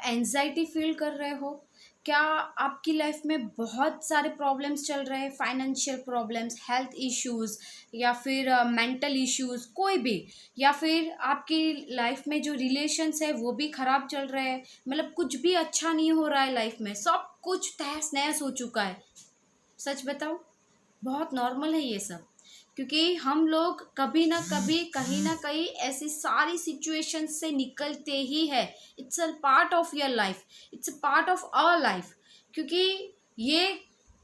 Anxiety feel कर रहे हो? क्या आपकी लाइफ में बहुत सारे प्रॉब्लम्स चल रहे हैं, फाइनेंशियल प्रॉब्लम्स, हेल्थ इश्यूज, या फिर मेंटल इश्यूज, कोई भी, या फिर आपकी लाइफ में जो रिलेशंस है वो भी खराब चल रहे हैं, मतलब कुछ भी अच्छा नहीं हो रहा है लाइफ में, सब कुछ तहस नहस हो चुका है। सच बताओ, बहुत नॉर्मल है ये सब, क्योंकि हम लोग कभी ना कभी कहीं ना कहीं ऐसी सारी सिचुएशंस से निकलते ही है। It's a part of your life, it's a part of our life. क्योंकि ये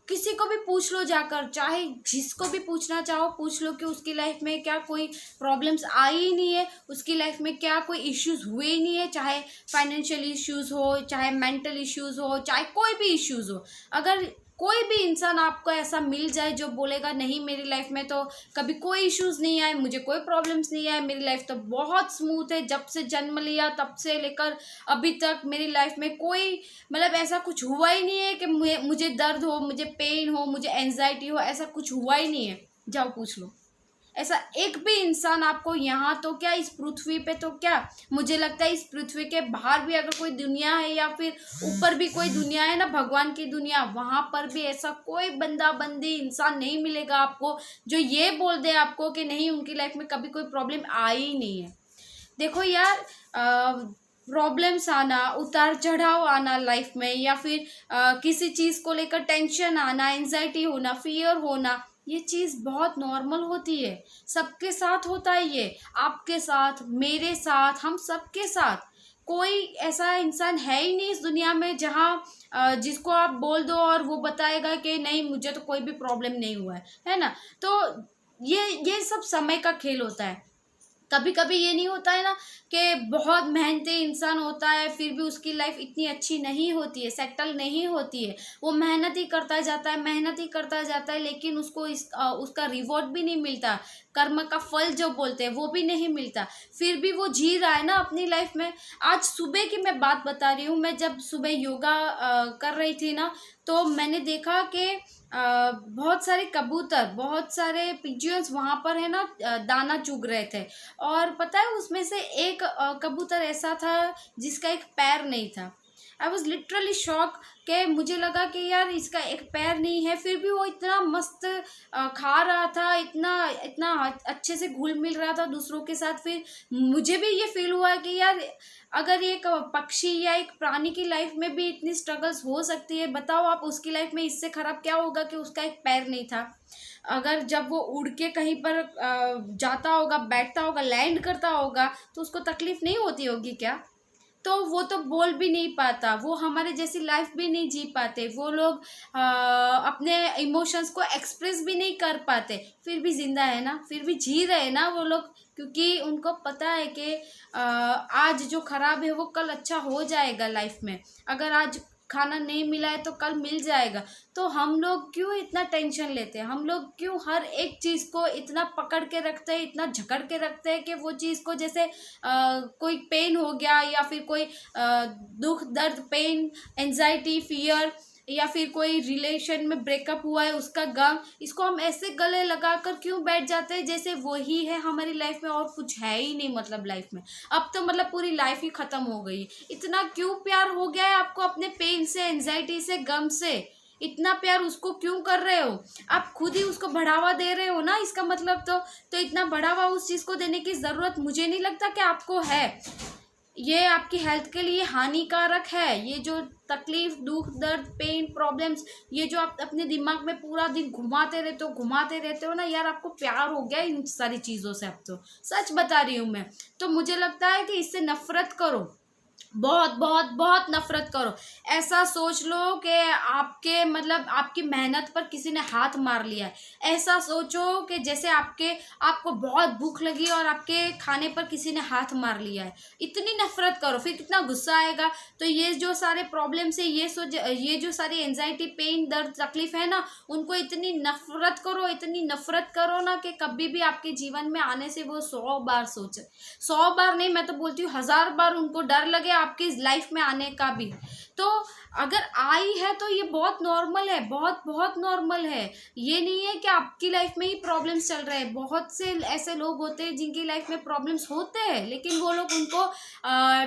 किसी को भी पूछ लो जाकर, चाहे जिसको भी पूछना चाहो पूछ लो कि उसकी लाइफ में क्या कोई प्रॉब्लम्स आई ही नहीं है, उसकी लाइफ में क्या कोई इश्यूज हुए ही नहीं है, चाहे फाइनेंशियल इश्यूज हो, चाहे मेंटल इश्यूज हो, चाहे कोई भी इश्यूज हो। अगर कोई भी इंसान आपको ऐसा मिल जाए जो बोलेगा नहीं मेरी लाइफ में तो कभी कोई इश्यूज नहीं आए, मुझे कोई प्रॉब्लम्स नहीं आए, मेरी लाइफ तो बहुत स्मूथ है, जब से जन्म लिया तब से लेकर अभी तक मेरी लाइफ में कोई मतलब ऐसा कुछ हुआ ही नहीं है कि मुझे दर्द हो, मुझे पेन हो, मुझे एंजाइटी हो, ऐसा कुछ हुआ ही नहीं है। जाओ पूछ लो, ऐसा एक भी इंसान आपको यहाँ तो क्या इस पृथ्वी पे तो क्या, मुझे लगता है इस पृथ्वी के बाहर भी अगर कोई दुनिया है या फिर ऊपर भी कोई दुनिया है ना, भगवान की दुनिया, वहां पर भी ऐसा कोई बंदा बंदी इंसान नहीं मिलेगा आपको जो ये बोल दे आपको कि नहीं उनकी लाइफ में कभी कोई प्रॉब्लम आई ही नहीं है। देखो यार, प्रॉब्लम्स आना, उतार चढ़ाव आना लाइफ में, या फिर किसी चीज़ को लेकर टेंशन आना, एंजाइटी होना, फियर होना, ये चीज़ बहुत नॉर्मल होती है, सबके साथ होता है ये, आपके साथ, मेरे साथ, हम सबके साथ। कोई ऐसा इंसान है ही नहीं इस दुनिया में जहाँ जिसको आप बोल दो और वो बताएगा कि नहीं मुझे तो कोई भी प्रॉब्लम नहीं हुआ है ना। तो ये सब समय का खेल होता है। कभी कभी ये नहीं होता है ना कि बहुत मेहनती इंसान होता है फिर भी उसकी लाइफ इतनी अच्छी नहीं होती है, सेटल नहीं होती है, वो मेहनत ही करता जाता है, मेहनत ही करता जाता है, लेकिन उसको उसका रिवॉर्ड भी नहीं मिलता, कर्म का फल जो बोलते हैं वो भी नहीं मिलता, फिर भी वो जी रहा है ना अपनी लाइफ में। आज सुबह की मैं बात बता रही हूँ, मैं जब सुबह योगा कर रही थी ना, तो मैंने देखा कि बहुत सारे कबूतर, बहुत सारे पिजियंस वहाँ पर है ना दाना चुग रहे थे। और पता है उसमें से एक कबूतर ऐसा था जिसका एक पैर नहीं था। आई वॉज लिटरली शॉक कि मुझे लगा कि यार इसका एक पैर नहीं है, फिर भी वो इतना मस्त खा रहा था, इतना इतना अच्छे से घुल मिल रहा था दूसरों के साथ। फिर मुझे भी ये फील हुआ कि यार अगर एक पक्षी या एक प्राणी की लाइफ में भी इतनी स्ट्रगल्स हो सकती है, बताओ आप उसकी लाइफ में इससे खराब क्या होगा कि उसका एक पैर नहीं था। अगर जब वो उड़ के कहीं पर जाता होगा, बैठता होगा, लैंड करता होगा तो उसको तकलीफ नहीं होती होगी क्या? तो वो तो बोल भी नहीं पाता, वो हमारे जैसी लाइफ भी नहीं जी पाते, वो लोग अपने इमोशंस को एक्सप्रेस भी नहीं कर पाते, फिर भी जिंदा है ना, फिर भी जी रहे हैं ना वो लोग, क्योंकि उनको पता है कि आज जो खराब है वो कल अच्छा हो जाएगा लाइफ में। अगर आज खाना नहीं मिला है तो कल मिल जाएगा। तो हम लोग क्यों इतना टेंशन लेते हैं, हम लोग क्यों हर एक चीज़ को इतना पकड़ के रखते हैं, इतना झकड़ के रखते हैं कि वो चीज़ को जैसे कोई पेन हो गया या फिर कोई दुख दर्द, पेन, एंजाइटी, फियर, या फिर कोई रिलेशन में ब्रेकअप हुआ है उसका गम, इसको हम ऐसे गले लगाकर क्यों बैठ जाते हैं जैसे वही है हमारी लाइफ में और कुछ है ही नहीं। मतलब लाइफ में अब तो मतलब पूरी लाइफ ही खत्म हो गई। इतना क्यों प्यार हो गया है आपको अपने पेन से, एंजाइटी से, गम से? इतना प्यार उसको क्यों कर रहे हो? आप खुद ही उसको बढ़ावा दे रहे हो ना, इसका मतलब तो इतना बढ़ावा उस चीज़ को देने की ज़रूरत मुझे नहीं लगता कि आपको है। ये आपकी हेल्थ के लिए हानिकारक है। ये जो तकलीफ, दुख दर्द, पेन, प्रॉब्लम्स, ये जो आप अपने दिमाग में पूरा दिन घुमाते रहते हो ना यार, आपको प्यार हो गया इन सारी चीज़ों से। अब तो सच बता रही हूँ मैं, तो मुझे लगता है कि इससे नफरत करो, बहुत बहुत बहुत नफरत करो। ऐसा सोच लो कि आपके मतलब आपकी मेहनत पर किसी ने हाथ मार लिया है। ऐसा सोचो कि जैसे आपको बहुत भूख लगी और आपके खाने पर किसी ने हाथ मार लिया है। इतनी नफरत करो, फिर कितना गुस्सा आएगा। तो ये जो सारे प्रॉब्लम्स है, ये जो सारी एंजाइटी, पेन, दर्द, तकलीफ है ना, उनको इतनी नफरत करो, इतनी नफरत करो ना कि कभी भी आपके जीवन में आने से वो 100 बार सोचे, 100 बार नहीं, मैं तो बोलती हूँ 1000 बार उनको डर लगे लगे आपकी लाइफ में आने का भी। तो अगर आई है तो ये बहुत नॉर्मल है, बहुत बहुत नॉर्मल है। ये नहीं है कि आपकी लाइफ में ही प्रॉब्लम्स चल रहे हैं। बहुत से ऐसे लोग होते हैं जिनकी लाइफ में प्रॉब्लम्स होते हैं, लेकिन वो लोग उनको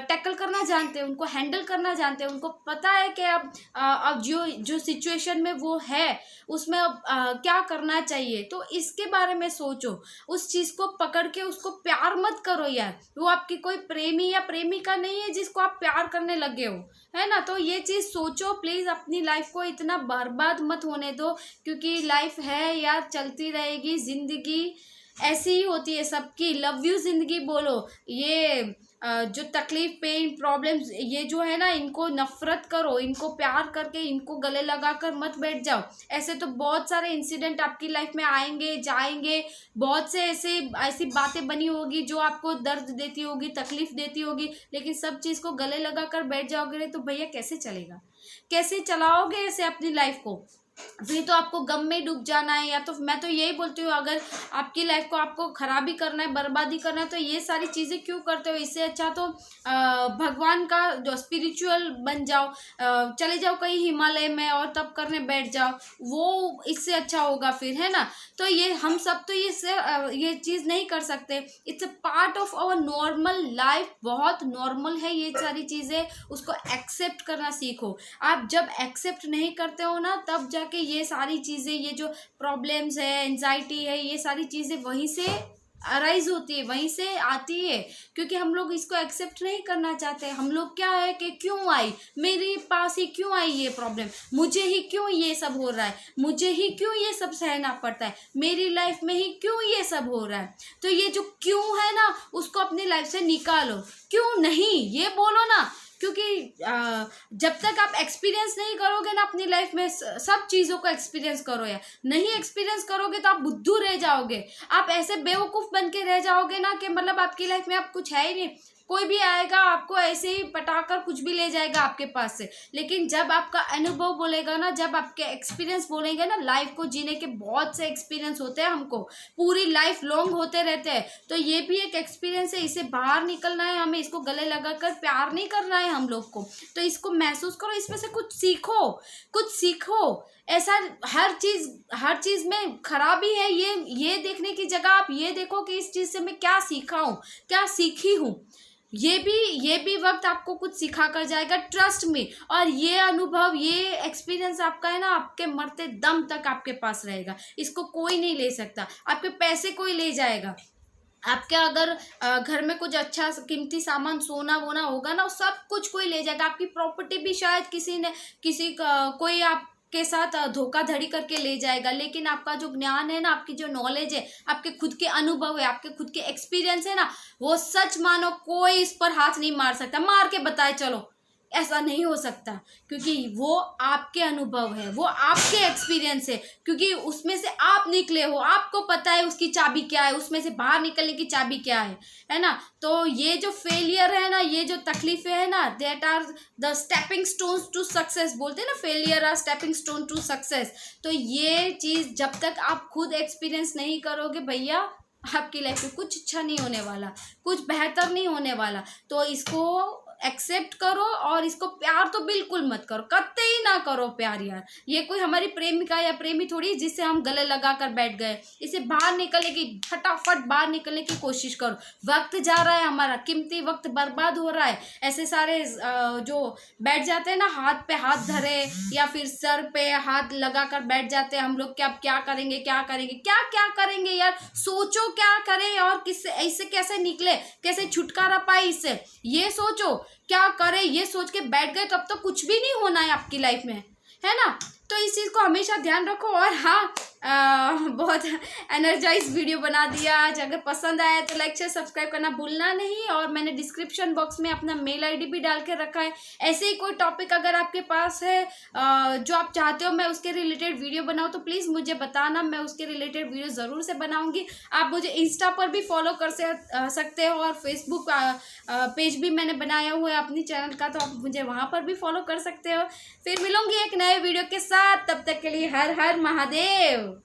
टैकल करना जानते हैं, उनको हैंडल करना जानते हैं। उनको पता है कि अब जो सिचुएशन में वो है उसमें अब क्या करना चाहिए। तो इसके बारे में सोचो, उस चीज़ को पकड़ के उसको प्यार मत करो यार। वो आपकी कोई प्रेमी या प्रेमिका नहीं है जिसको आप प्यार करने लगे हो, है ना। तो ये चीज़ सोचो प्लीज़, अपनी लाइफ को इतना बर्बाद मत होने दो, क्योंकि लाइफ है यार, चलती रहेगी, जिंदगी ऐसी ही होती है सबकी। लव यू जिंदगी बोलो। ये जो तकलीफ, पेन, प्रॉब्लम्स, ये जो है ना, इनको नफरत करो, इनको प्यार करके इनको गले लगा कर मत बैठ जाओ। ऐसे तो बहुत सारे इंसिडेंट आपकी लाइफ में आएंगे जाएंगे, बहुत से ऐसी बातें बनी होगी जो आपको दर्द देती होगी, तकलीफ देती होगी, लेकिन सब चीज़ को गले लगा कर बैठ जाओगे तो भैया कैसे चलेगा, कैसे चलाओगे ऐसे अपनी लाइफ को। फिर तो आपको गम में डूब जाना है। या तो मैं तो यही बोलती हूँ, अगर आपकी लाइफ को आपको खराबी करना है, बर्बादी करना है, तो ये सारी चीज़ें क्यों करते हो। इससे अच्छा तो भगवान का जो स्पिरिचुअल बन जाओ, चले जाओ कहीं हिमालय में और तब करने बैठ जाओ, वो इससे अच्छा होगा फिर, है ना। तो ये हम सब तो ये चीज़ नहीं कर सकते। It's a part of our normal life, बहुत नॉर्मल है ये सारी चीज़ें। उसको एक्सेप्ट करना सीखो। आप जब एक्सेप्ट नहीं करते हो ना, तब जाके ये सारी चीज़ें, ये जो प्रॉब्लम्स है, एंजाइटी है, ये सारी चीज़ें वहीं से अराइज होती है, वहीं से आती है, क्योंकि हम लोग इसको एक्सेप्ट नहीं करना चाहते। हम लोग क्या है कि क्यों आई मेरे पास, ही क्यों आई ये प्रॉब्लम, मुझे ही क्यों ये सब हो रहा है, मुझे ही क्यों ये सब सहना पड़ता है, मेरी लाइफ में ही क्यों ये सब हो रहा है। तो ये जो क्यों है ना, उसको अपनी लाइफ से निकालो। क्यों नहीं ये बोलो ना, क्योंकि जब तक आप एक्सपीरियंस नहीं करोगे ना अपनी लाइफ में, सब चीज़ों को एक्सपीरियंस करो यार। नहीं एक्सपीरियंस करोगे तो आप बुद्धू रह जाओगे, आप ऐसे बेवकूफ़ बन के रह जाओगे ना कि मतलब आपकी लाइफ में आप कुछ है ही नहीं। कोई भी आएगा आपको ऐसे ही पटाकर कुछ भी ले जाएगा आपके पास से। लेकिन जब आपका अनुभव बोलेगा ना, जब आपके एक्सपीरियंस बोलेंगे ना, लाइफ को जीने के बहुत से एक्सपीरियंस होते हैं, हमको पूरी लाइफ लॉन्ग होते रहते हैं। तो ये भी एक एक्सपीरियंस है, इसे बाहर निकलना है हमें, इसको गले लगाकर प्यार नहीं करना है हम लोग को। तो इसको महसूस करो, इसमें से कुछ सीखो, कुछ सीखो। ऐसा हर चीज़ में खराबी है, ये देखने की जगह आप ये देखो कि इस चीज़ से मैं क्या सीखा हूँ, क्या सीखी हूँ। ये भी वक्त आपको कुछ सिखा कर जाएगा, ट्रस्ट में। और ये अनुभव, ये एक्सपीरियंस आपका है ना, आपके मरते दम तक आपके पास रहेगा। इसको कोई नहीं ले सकता। आपके पैसे कोई ले जाएगा, आपके अगर घर में कुछ अच्छा कीमती सामान, सोना वोना होगा ना, सब कुछ कोई ले जाएगा। आपकी प्रॉपर्टी भी शायद कोई आप के साथ धोखाधड़ी करके ले जाएगा। लेकिन आपका जो ज्ञान है ना, आपकी जो नॉलेज है, आपके खुद के अनुभव है, आपके खुद के एक्सपीरियंस है ना, वो सच मानो कोई इस पर हाथ नहीं मार सकता। मार के बताए चलो, ऐसा नहीं हो सकता, क्योंकि वो आपके अनुभव है, वो आपके एक्सपीरियंस है, क्योंकि उसमें से आप निकले हो, आपको पता है उसकी चाबी क्या है, उसमें से बाहर निकलने की चाबी क्या है ना। तो ये जो फेलियर है ना, ये जो तकलीफें है ना, that are the stepping stones to success. बोलते हैं ना, failure are stepping stone to success. तो ये चीज़ जब तक आप खुद एक्सपीरियंस नहीं करोगे भैया, आपकी लाइफ में कुछ अच्छा नहीं होने वाला, कुछ बेहतर नहीं होने वाला। तो इसको एक्सेप्ट करो, और इसको प्यार तो बिल्कुल मत करो, कतई ही ना करो प्यार यार। ये कोई हमारी प्रेमिका या प्रेमी थोड़ी जिससे हम गले लगा कर बैठ गए। इसे बाहर निकलने की, फटाफट बाहर निकलने की कोशिश करो। वक्त जा रहा है, हमारा कीमती वक्त बर्बाद हो रहा है। ऐसे सारे जो बैठ जाते हैं ना, हाथ पे हाथ धरे या फिर सर पे हाथ लगा कर बैठ जाते हैं हम लोग, क्या क्या करेंगे, क्या करेंगे, क्या क्या करेंगे यार। सोचो क्या करें और किससे, ऐसे कैसे निकले, कैसे छुटकारा पाए इससे, ये सोचो क्या करे। ये सोच के बैठ गए तब तो कुछ भी नहीं होना है आपकी लाइफ में, है ना। तो इस चीज़ को हमेशा ध्यान रखो। और हाँ, बहुत एनर्जाइज वीडियो बना दिया आज। अगर पसंद आया तो लाइक शेयर सब्सक्राइब करना भूलना नहीं। और मैंने डिस्क्रिप्शन बॉक्स में अपना मेल आईडी भी डाल के रखा है। ऐसे ही कोई टॉपिक अगर आपके पास है जो आप चाहते हो मैं उसके रिलेटेड वीडियो बनाऊँ, तो प्लीज़ मुझे बताना, मैं उसके रिलेटेड वीडियो ज़रूर से बनाऊँगी। आप मुझे इंस्टा पर भी फॉलो कर सकते हो, और फेसबुक पेज भी मैंने बनाया हुआ है अपनी चैनल का, तो आप मुझे वहाँ पर भी फॉलो कर सकते हो। फिर मिलूंगी एक नए वीडियो के साथ, तब तक के लिए हर हर महादेव।